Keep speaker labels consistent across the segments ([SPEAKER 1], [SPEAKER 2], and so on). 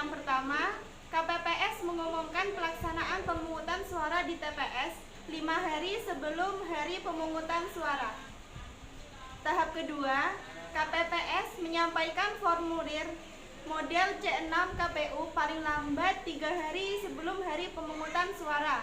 [SPEAKER 1] Yang pertama, KPPS mengumumkan pelaksanaan pemungutan suara di TPS 5 hari sebelum hari pemungutan suara. Tahap kedua, KPPS menyampaikan formulir model C6 KPU paling lambat 3 hari sebelum hari pemungutan suara.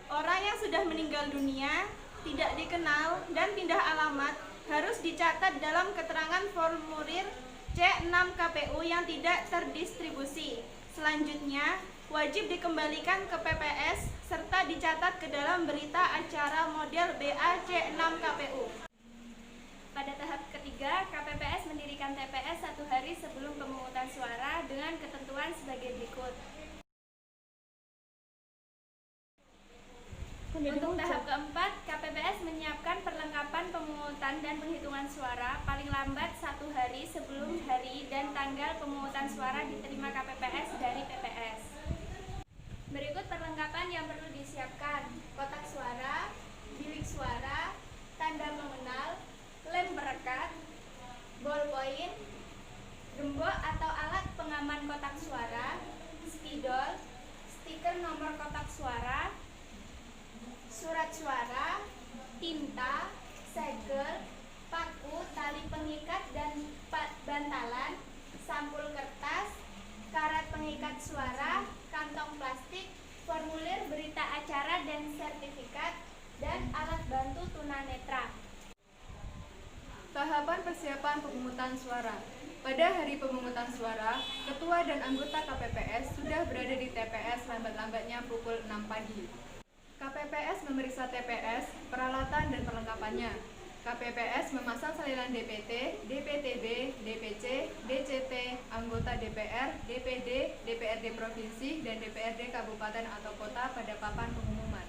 [SPEAKER 1] Orang yang sudah meninggal dunia, tidak dikenal, dan pindah alamat harus dicatat dalam keterangan formulir C6 KPU yang tidak terdistribusi. Selanjutnya, wajib dikembalikan ke PPS serta dicatat ke dalam berita acara model BA C6 KPU.
[SPEAKER 2] Pada tahap ketiga, KPPS mendirikan TPS 1 hari sebelum pemungutan suara dengan ketentuan sebagai berikut. Untuk tahap keempat, KPPS menyiapkan perlengkapan pemungutan dan penghitungan suara paling lambat 1 hari sebelum hari dan tanggal pemungutan suara diterima KPPS dari PPS. Berikut perlengkapan yang perlu disiapkan: kotak suara, bilik suara, tanda mengenal, lem perekat, ballpoint, gembok atau alat pengaman kotak suara, spidol, stiker nomor kotak suara, surat suara, tinta, segel, paku, tali pengikat dan bantalan, sampul kertas, karet pengikat suara, kantong plastik, formulir berita acara dan sertifikat, dan alat bantu tunanetra.
[SPEAKER 3] Tahapan persiapan pemungutan suara. Pada hari pemungutan suara, ketua dan anggota KPPS sudah berada di TPS lambat-lambatnya pukul 6 pagi. KPPS memeriksa TPS, peralatan dan perlengkapannya. KPPS memasang salinan DPT, DPTB, DPC, DCT, anggota DPR, DPD, DPRD Provinsi, dan DPRD Kabupaten atau Kota pada papan pengumuman.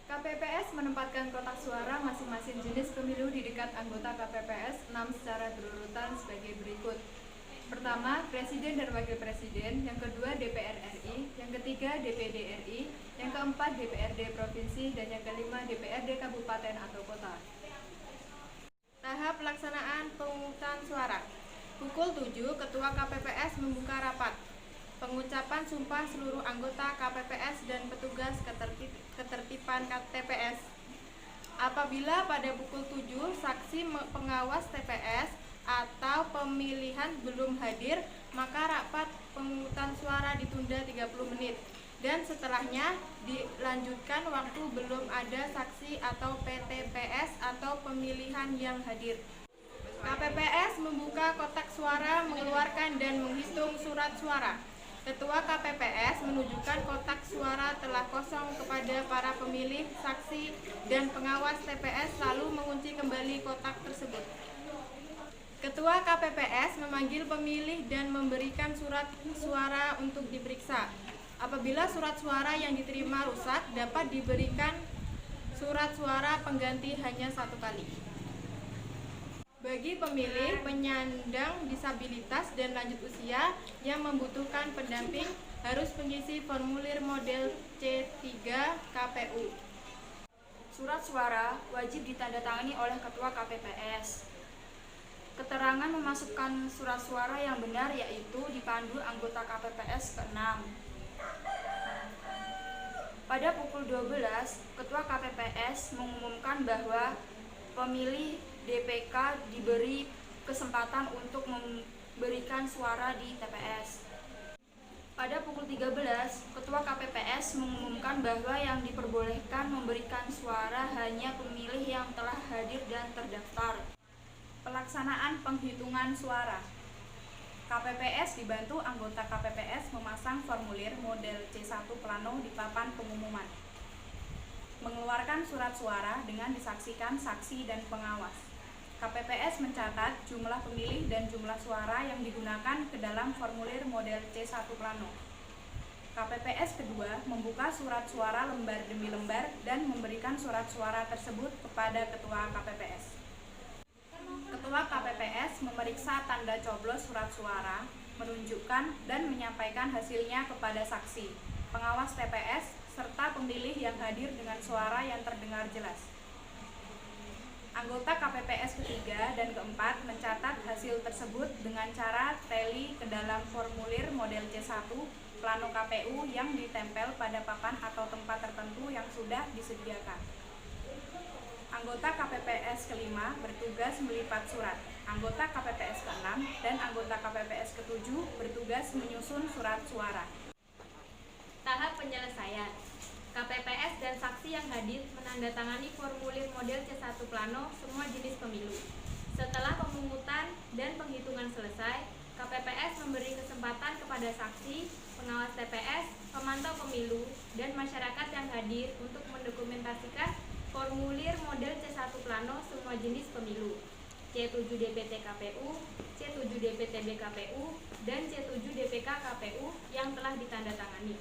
[SPEAKER 3] KPPS menempatkan kotak suara masing-masing jenis pemilu di dekat anggota KPPS 6 secara berurutan sebagai berikut. Pertama, Presiden dan Wakil Presiden, yang kedua DPR RI, yang ketiga DPD RI, yang keempat DPRD Provinsi, dan yang kelima DPRD Kabupaten atau Kota.
[SPEAKER 1] Tahap pelaksanaan pemungutan suara. Pukul 7, Ketua KPPS membuka rapat. Pengucapan sumpah seluruh anggota KPPS dan petugas ketertiban TPS. Apabila pada pukul 7 saksi pengawas TPS atau pemilihan belum hadir, maka rapat pemungutan suara ditunda 30 menit dan setelahnya dilanjutkan waktu belum ada saksi atau PTPS atau pemilihan yang hadir. KPPS membuka kotak suara, mengeluarkan dan menghitung surat suara. Ketua KPPS menunjukkan kotak suara telah kosong kepada para pemilih, saksi, dan pengawas TPS lalu mengunci kembali kotak tersebut. Ketua KPPS memanggil pemilih dan memberikan surat suara untuk diperiksa. Apabila surat suara yang diterima rusak, dapat diberikan surat suara pengganti hanya 1 kali. Bagi pemilih penyandang disabilitas dan lanjut usia yang membutuhkan pendamping harus mengisi formulir model C3 KPU.
[SPEAKER 4] Surat suara wajib ditandatangani oleh Ketua KPPS. Keterangan memasukkan surat suara yang benar yaitu dipandu anggota KPPS ke-6. Pada pukul 12, Ketua KPPS mengumumkan bahwa pemilih DPK diberi kesempatan untuk memberikan suara di TPS. Pada pukul 13, Ketua KPPS mengumumkan bahwa yang diperbolehkan memberikan suara hanya pemilih yang telah hadir dan terdaftar. Pelaksanaan penghitungan suara. KPPS dibantu anggota KPPS memasang formulir model C1 plano di papan pengumuman. Mengeluarkan surat suara dengan disaksikan saksi dan pengawas. KPPS mencatat jumlah pemilih dan jumlah suara yang digunakan ke dalam formulir model C1 plano. KPPS kedua membuka surat suara lembar demi lembar dan memberikan surat suara tersebut kepada Ketua KPPS. Ketua KPPS memeriksa tanda coblos surat suara, menunjukkan dan menyampaikan hasilnya kepada saksi, pengawas TPS, serta pemilih yang hadir dengan suara yang terdengar jelas. Anggota KPPS ketiga dan keempat mencatat hasil tersebut dengan cara tally ke dalam formulir model C1 plano KPU yang ditempel pada papan atau tempat tertentu yang sudah disediakan. Anggota KPPS kelima bertugas melipat surat. Anggota KPPS ke-6 dan anggota KPPS ke-7 bertugas menyusun surat suara.
[SPEAKER 2] Tahap penyelesaian. KPPS dan saksi yang hadir menandatangani formulir model C1 plano semua jenis pemilu. Setelah pemungutan dan penghitungan selesai, KPPS memberi kesempatan kepada saksi, pengawas TPS, pemantau pemilu, dan masyarakat yang hadir untuk mendokumentasikan formulir model C1 plano semua jenis pemilu, C7 DPT KPU, C7 DPTB KPU, dan C7 DPK KPU yang telah ditandatangani.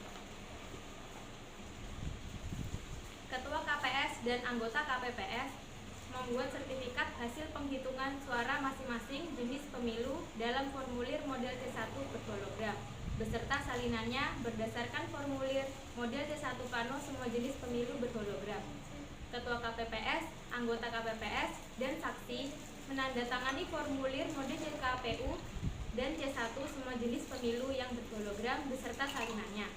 [SPEAKER 2] Ketua KPS dan anggota KPPS membuat sertifikat hasil penghitungan suara masing-masing jenis pemilu dalam formulir model C1 berhologram beserta salinannya berdasarkan formulir model C1 plano semua jenis pemilu berhologram. Ketua KPPS, anggota KPPS, dan saksi menandatangani formulir model KPU dan C1 semua jenis pemilu yang berhologram beserta salinannya.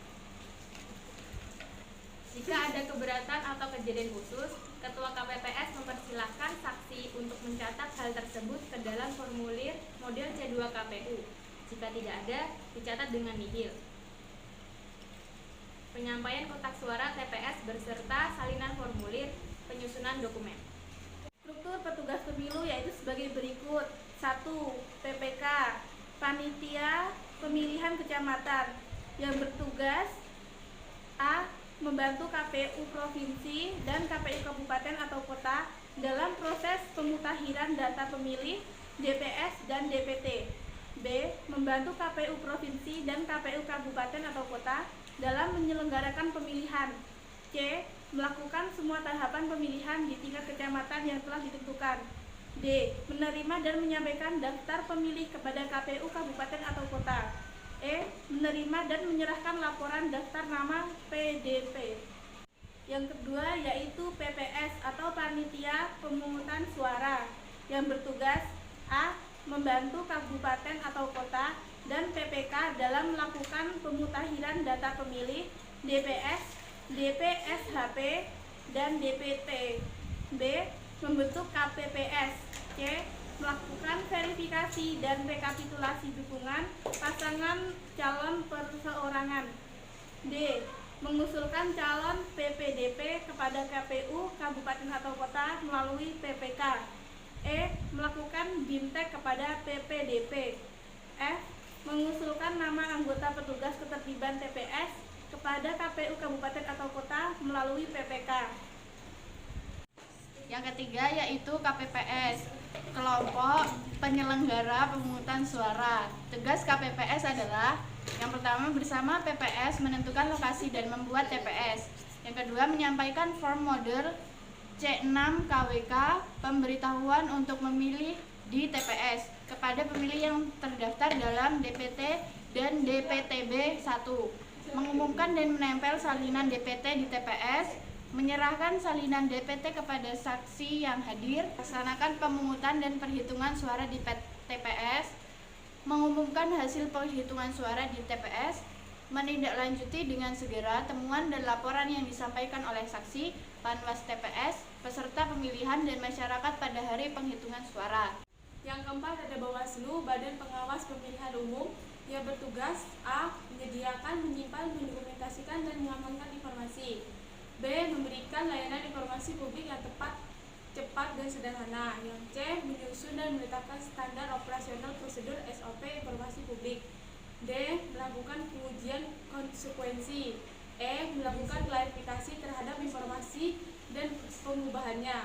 [SPEAKER 2] Jika ada keberatan atau kejadian khusus, Ketua KPPS mempersilahkan saksi untuk mencatat hal tersebut ke dalam formulir model C2 KPU. Jika tidak ada, dicatat dengan nihil. Penyampaian kotak suara TPS beserta salinan formulir, penyusunan dokumen.
[SPEAKER 5] Struktur petugas pemilu yaitu sebagai berikut. 1. PPK, Panitia Pemilihan Kecamatan, yang bertugas A. Membantu KPU Provinsi dan KPU Kabupaten atau Kota dalam proses pemutahiran data pemilih, DPS, dan DPT. B. Membantu KPU Provinsi dan KPU Kabupaten atau Kota dalam menyelenggarakan pemilihan. C. Melakukan semua tahapan pemilihan di tingkat kecamatan yang telah ditentukan. D. Menerima dan menyampaikan daftar pemilih kepada KPU Kabupaten atau Kota. E. Menerima dan menyerahkan laporan daftar nama PDP. Yang kedua yaitu PPS atau Panitia Pemungutan Suara, yang bertugas A. Membantu kabupaten atau kota dan PPK dalam melakukan pemutahiran data pemilih, DPS, DPSHP, dan DPT. B. Membentuk KPPS. C. Melakukan verifikasi dan rekapitulasi dukungan pasangan calon perseorangan. D. Mengusulkan calon PPDP kepada KPU Kabupaten atau Kota melalui PPK. E. Melakukan BIMTEK kepada PPDP. F. Mengusulkan nama anggota petugas ketertiban TPS kepada KPU Kabupaten atau Kota melalui PPK.
[SPEAKER 1] Yang ketiga yaitu KPPS, kelompok penyelenggara pemungutan suara. Tugas KPPS adalah yang pertama bersama PPS menentukan lokasi dan membuat TPS. Yang kedua menyampaikan form model C6 KWK pemberitahuan untuk memilih di TPS kepada pemilih yang terdaftar dalam DPT dan DPTB 1. Mengumumkan dan menempel salinan DPT di TPS, menyerahkan salinan DPT kepada saksi yang hadir, melaksanakan pemungutan dan perhitungan suara di TPS, mengumumkan hasil penghitungan suara di TPS, menindaklanjuti dengan segera temuan dan laporan yang disampaikan oleh saksi, panwas TPS, peserta pemilihan dan masyarakat pada hari penghitungan suara.
[SPEAKER 5] Yang keempat ada Bawaslu, Badan Pengawas Pemilihan Umum, yang bertugas A. Menyediakan, menyimpan, mendokumentasikan, dan mengamankan informasi. B. Memberikan layanan informasi publik yang tepat, cepat, dan sederhana. Yang C. Menyusun dan menetapkan standar operasional prosedur SOP informasi publik. D. Melakukan pengujian konsekuensi. E. Melakukan klarifikasi terhadap informasi dan pengubahannya.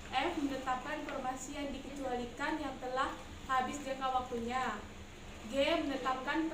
[SPEAKER 5] F. Menetapkan informasi yang dikecualikan yang telah habis jangka waktunya. G. Menetapkan